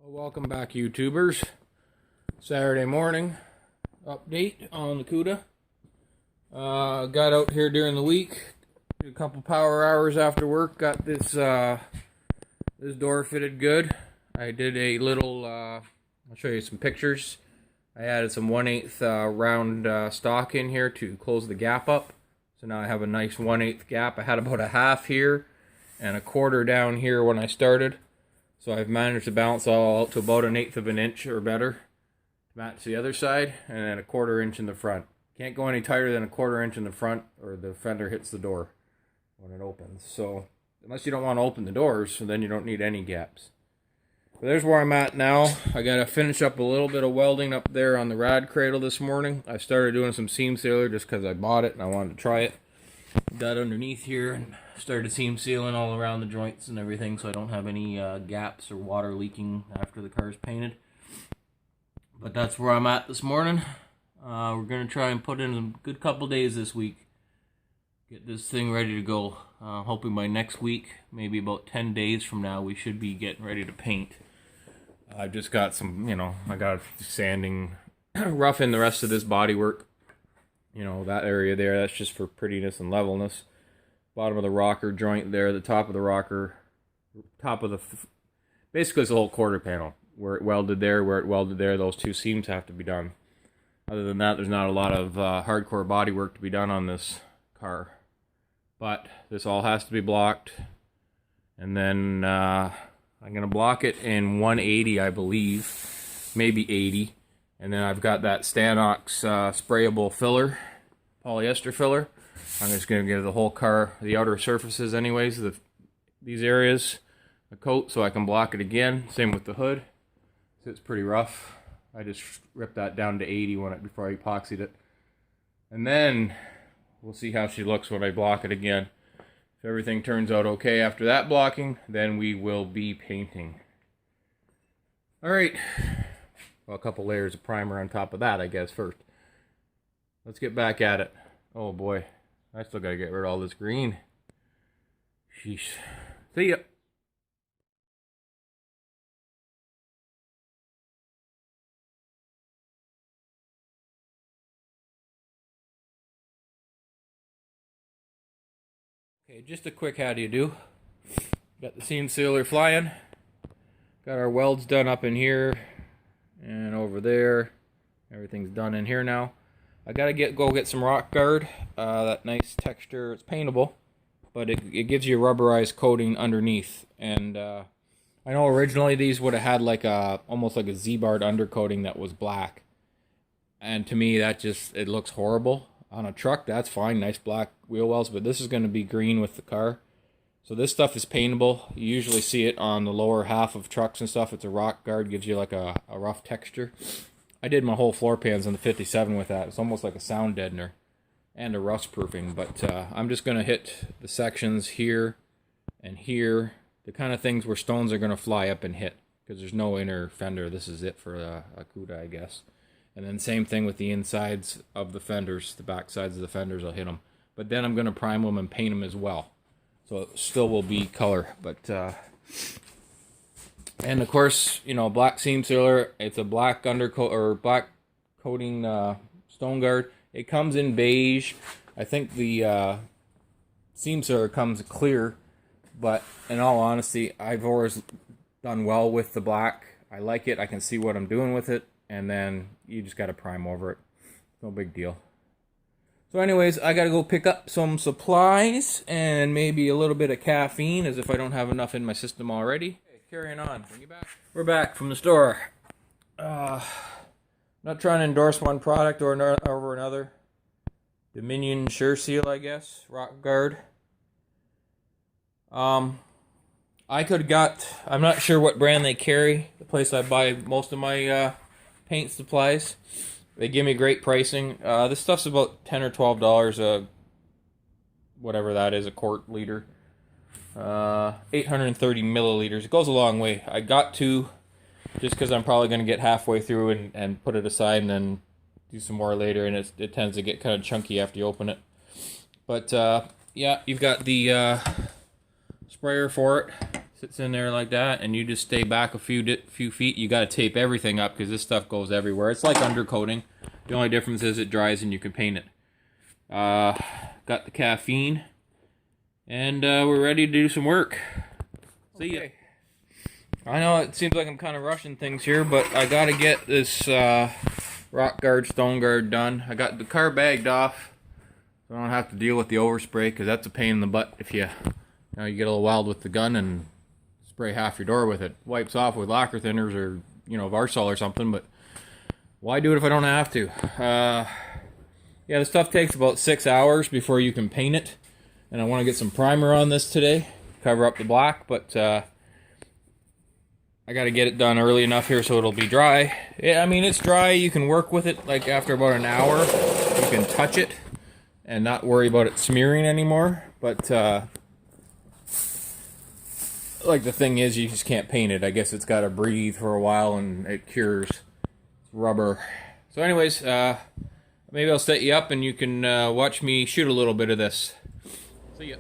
Well, welcome back, YouTubers. Saturday morning update on the cuda. Got out here during the week, did a couple power hours after work. Got this this door fitted good. I did a little. I'll show you some pictures. I added some 1/8 round stock in here to close the gap up. So now I have a nice 1/8 gap. I had about a half here and a quarter down here when I started. So I've managed to balance all out to about 1/8 of an inch or better to match the other side, and then a 1/4 inch in the front. Can't go any tighter than a 1/4 inch in the front or the fender hits the door when it opens. So unless you don't want to open the doors, then you don't need any gaps. But there's where I'm at now. I got to finish up a little bit of welding up there on the rad cradle this morning. I started doing some seam sealer just because I bought it and I wanted to try it. Got underneath here and started seam sealing all around the joints and everything so I don't have any gaps or water leaking after the car's painted. But that's where I'm at this morning. We're going to try and put in a good couple days this week. Get this thing ready to go. Hoping by next week, maybe about 10 days from now, we should be getting ready to paint. I've just got some, I got sanding, roughing the rest of this body work. That area there, that's just for prettiness and levelness. Bottom of the rocker joint there, the top of the rocker, basically it's the whole quarter panel. Where it welded there, those two seams have to be done. Other than that, there's not a lot of hardcore body work to be done on this car. But this all has to be blocked. And then I'm going to block it in 180, I believe. Maybe 80. And then I've got that Stanox sprayable filler, polyester filler. I'm just going to give the whole car, the outer surfaces anyways, these areas, a coat so I can block it again. Same with the hood. So it's pretty rough. I just ripped that down to 80 before I epoxied it. And then we'll see how she looks when I block it again. If everything turns out okay after that blocking, then we will be painting. Alright. Well, a couple layers of primer on top of that, I guess, first. Let's get back at it. Oh boy, I still gotta get rid of all this green. Sheesh. See ya. Okay, just a quick how do you do. Got the seam sealer flying. Got our welds done up in here. And over there, everything's done in here now. I gotta go get some rock guard. That nice texture. It's paintable, but it gives you a rubberized coating underneath. And I know originally these would have had like almost like a Z-barred undercoating that was black. And to me, it looks horrible on a truck. That's fine, nice black wheel wells. But this is going to be green with the car. So this stuff is paintable. You usually see it on the lower half of trucks and stuff. It's a rock guard, gives you like a rough texture. I did my whole floor pans on the 57 with that. It's almost like a sound deadener and a rust proofing. But I'm just going to hit the sections here and here. The kind of things where stones are going to fly up and hit. Because there's no inner fender. This is it for a cuda, I guess. And then same thing with the insides of the fenders. The back sides of the fenders, I'll hit them. But then I'm going to prime them and paint them as well. So it still will be color, but and of course, black seam sealer. It's a black undercoat or black coating stone guard. It comes in beige. I think the seam sealer comes clear, but in all honesty, I've always done well with the black. I like it. I can see what I'm doing with it, and then you just got to prime over it. No big deal. So anyways, I gotta go pick up some supplies and maybe a little bit of caffeine, as if I don't have enough in my system already. Okay, carrying on. Bring you back. We're back from the store. Not trying to endorse one product over another. Dominion Sure Seal, I guess. Rock Guard. I could have got, I'm not sure what brand they carry. The place I buy most of my paint supplies. They give me great pricing. This stuff's about $10 or $12, whatever that is, a quart liter. 830 milliliters. It goes a long way. I got two, just because I'm probably going to get halfway through and put it aside and then do some more later, and it tends to get kind of chunky after you open it. But, yeah, you've got the sprayer for it. Sits in there like that, and you just stay back a few feet. You got to tape everything up because this stuff goes everywhere. It's like undercoating. The only difference is it dries and you can paint it. Got the caffeine, and we're ready to do some work. See ya. I know it seems like I'm kind of rushing things here, but I got to get this rock guard, stone guard done. I got the car bagged off, so I don't have to deal with the overspray because that's a pain in the butt if you get a little wild with the gun and spray half your door with it. Wipes off with lacquer thinners or, Varsol or something, but why do it if I don't have to? Yeah, this stuff takes about 6 hours before you can paint it, and I want to get some primer on this today, cover up the black, but I got to get it done early enough here so it'll be dry. Yeah, I mean, it's dry. You can work with it like after about an hour. You can touch it and not worry about it smearing anymore, but like the thing is, you just can't paint it. I guess it's got to breathe for a while and it cures. It's rubber. So anyways, maybe I'll set you up and you can watch me shoot a little bit of this. See ya.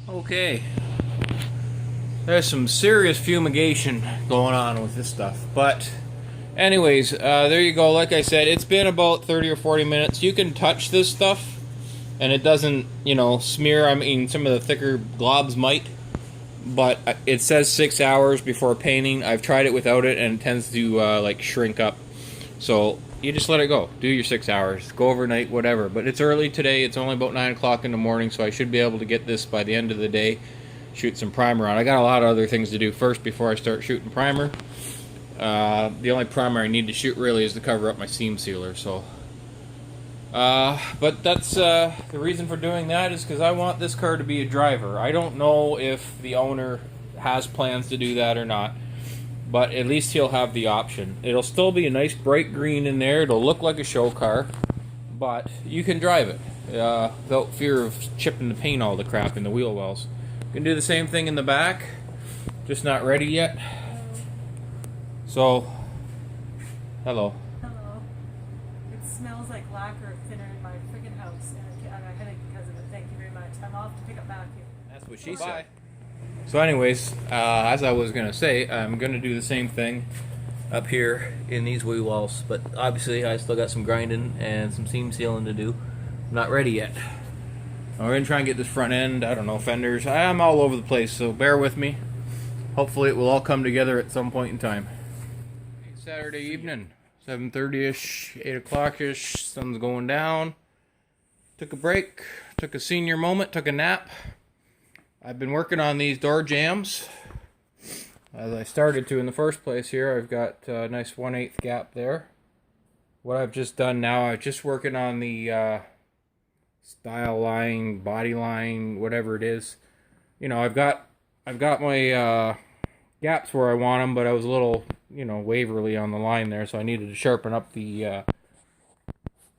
Okay, there's some serious fumigation going on with this stuff, but anyways, there you go. Like I said, it's been about 30 or 40 minutes. You can touch this stuff and it doesn't, smear. I mean, some of the thicker globs might, but it says 6 hours before painting. I've tried it without it and it tends to like shrink up, so you just let it go. Do your 6 hours, go overnight, whatever. But it's early today. It's only about 9 o'clock in the morning, so I should be able to get this by the end of the day. Shoot some primer on. I got a lot of other things to do first before I start shooting primer. The only primer I need to shoot really is to cover up my seam sealer. So, but that's the reason for doing that is because I want this car to be a driver. I don't know if the owner has plans to do that or not, but at least he'll have the option. It'll still be a nice bright green in there. It'll look like a show car, but you can drive it without fear of chipping the paint all the crap in the wheel wells. You can do the same thing in the back, just not ready yet. So, hello. Hello. It smells like lacquer thinner in my friggin' house, and I got a headache because of it. Thank you very much. I'm off to pick up Matthew. That's what she said. So anyways, as I was going to say, I'm going to do the same thing up here in these wheel wells, but obviously I still got some grinding and some seam sealing to do. I'm not ready yet. We're going to try and get this front end, I don't know, fenders. I'm all over the place, so bear with me. Hopefully it will all come together at some point in time. Saturday evening, 7:30ish, 8 o'clock-ish, sun's going down. Took a break, took a senior moment, took a nap. I've been working on these door jambs, as I started to in the first place here. I've got a nice 1/8 gap there. What I've just done now, I'm just working on the style line, body line, whatever it is. I've got my gaps where I want them, but I was a little, waverly on the line there, so I needed to sharpen up the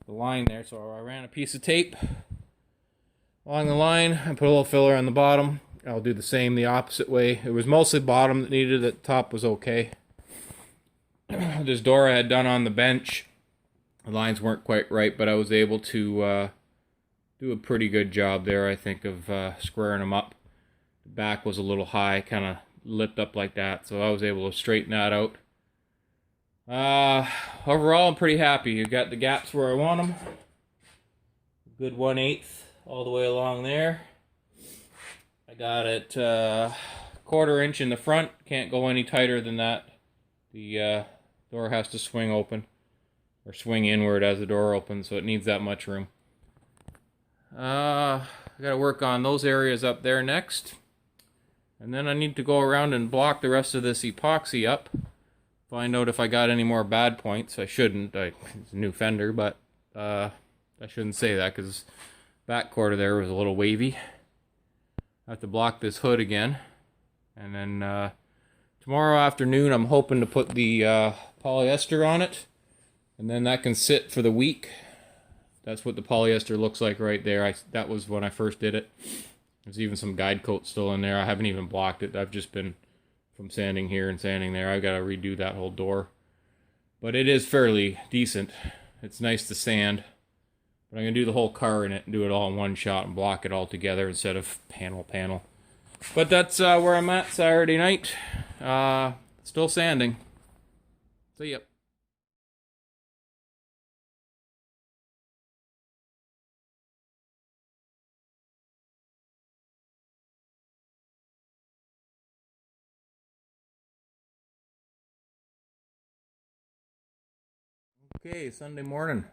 line there. So I ran a piece of tape along the line and put a little filler on the bottom, I'll do the same the opposite way. It was mostly bottom that needed it. The top was okay. This door I had done on the bench, the lines weren't quite right, but I was able to do a pretty good job there, I think, of squaring them up. The back was a little high, kind of lipped up like that, so I was able to straighten that out. Overall, I'm pretty happy. You got the gaps where I want them. Good 1/8 all the way along there. I got it 1/4 inch in the front. Can't go any tighter than that. The door has to swing open, or swing inward as the door opens, so it needs that much room. I gotta work on those areas up there next. And then I need to go around and block the rest of this epoxy up. Find out if I got any more bad points. I shouldn't. It's a new fender, but I shouldn't say that because back quarter there was a little wavy. I have to block this hood again. And then tomorrow afternoon I'm hoping to put the polyester on it. And then that can sit for the week. That's what the polyester looks like right there. That was when I first did it. There's even some guide coat still in there. I haven't even blocked it. I've just been from sanding here and sanding there. I've got to redo that whole door. But it is fairly decent. It's nice to sand. But I'm going to do the whole car in it and do it all in one shot and block it all together instead of panel. But that's where I'm at Saturday night. Still sanding. See ya. Okay, Sunday morning.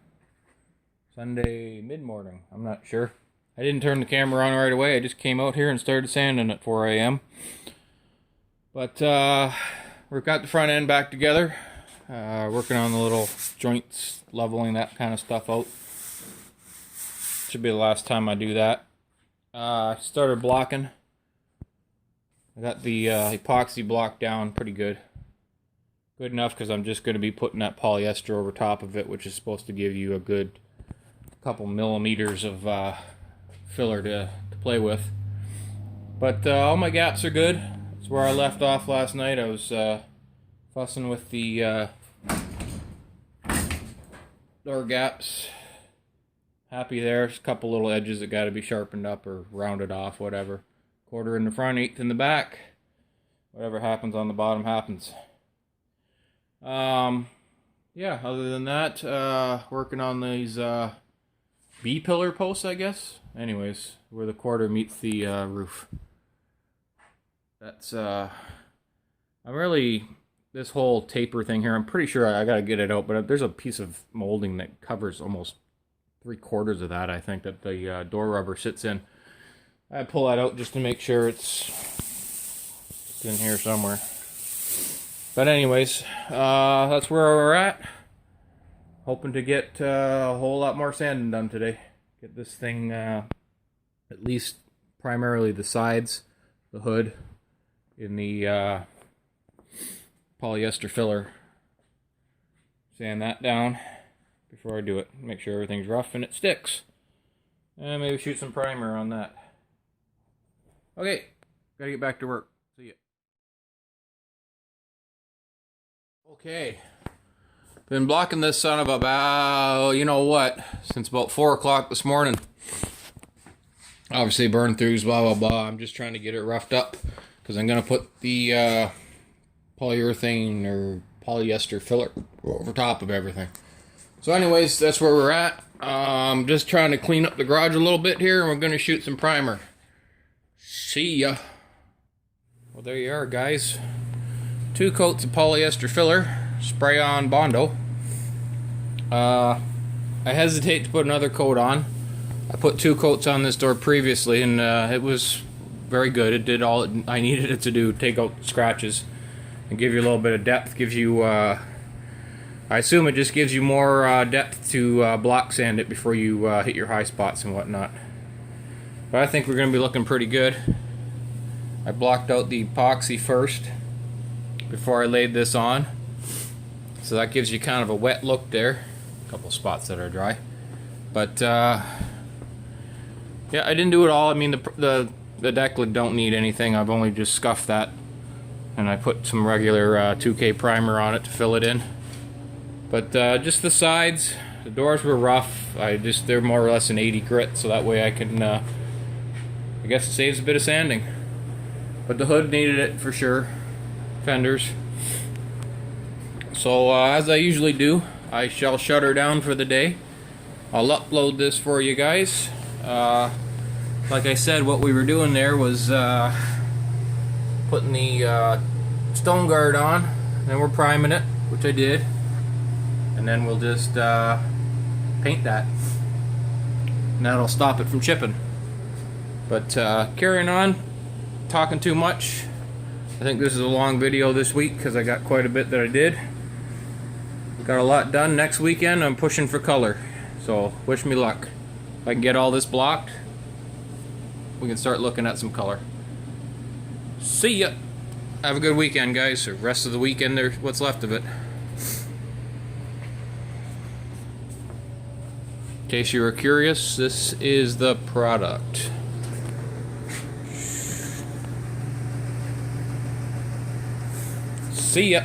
Sunday mid-morning. I'm not sure. I didn't turn the camera on right away. I just came out here and started sanding at 4 a.m. But we've got the front end back together. Working on the little joints, leveling that kind of stuff out. Should be the last time I do that. I started blocking. I got the epoxy block down pretty good. Good enough because I'm just going to be putting that polyester over top of it, which is supposed to give you a good couple millimeters of filler to play with. But all my gaps are good. That's where I left off last night. I was fussing with the door gaps. Happy there. Just a couple little edges that got to be sharpened up or rounded off, whatever. 1/4 in the front, 1/8 in the back. Whatever happens on the bottom happens. Yeah, other than that, working on these B-pillar posts, I guess. Anyways, where the 1/4 meets the roof. That's, I'm really, this whole taper thing here, I'm pretty sure I gotta get it out, but there's a piece of molding that covers almost 3/4 of that, I think, that the door rubber sits in. I pull that out just to make sure it's in here somewhere. But anyways, that's where we're at. Hoping to get a whole lot more sanding done today. Get this thing, at least primarily the sides, the hood, in the polyester filler. Sand that down before I do it. Make sure everything's rough and it sticks. And maybe shoot some primer on that. Okay, gotta get back to work. See ya. Okay, been blocking this son of a you know what, since about 4 o'clock this morning. Obviously burn throughs, blah blah blah. I'm just trying to get it roughed up because I'm gonna put the polyurethane or polyester filler over top of everything. So anyways, that's where we're at. Just trying to clean up the garage a little bit here, and we're gonna shoot some primer. See ya. Well, there you are, guys. 2 coats of polyester filler, spray on Bondo. I hesitate to put another coat on. I put 2 coats on this door previously, and it was very good. It did all I needed it to do, take out scratches and give you a little bit of depth. Gives you, I assume it just gives you more depth to block sand it before you hit your high spots and whatnot. But I think we're going to be looking pretty good. I blocked out the epoxy first before I laid this on, so that gives you kind of a wet look there. A couple spots that are dry, but yeah, I didn't do it all. I mean, the The deck lid don't need anything. I've only just scuffed that, and I put some regular 2K primer on it to fill it in. But just the sides, the doors were rough. They're more or less an 80 grit, so that way I can, I guess it saves a bit of sanding. But the hood needed it for sure. Fenders. So as I usually do, I shall shut her down for the day. I'll upload this for you guys. Like I said, what we were doing there was putting the stone guard on, and then we're priming it, which I did, and then we'll just paint that, and that'll stop it from chipping. But carrying on, talking too much. I think this is a long video this week because I got quite a bit that I did. Got a lot done. Next weekend I'm pushing for color, so wish me luck. If I can get all this blocked, we can start looking at some color. See ya! Have a good weekend, guys, or rest of the weekend, there's what's left of it. In case you were curious, this is the product. See ya!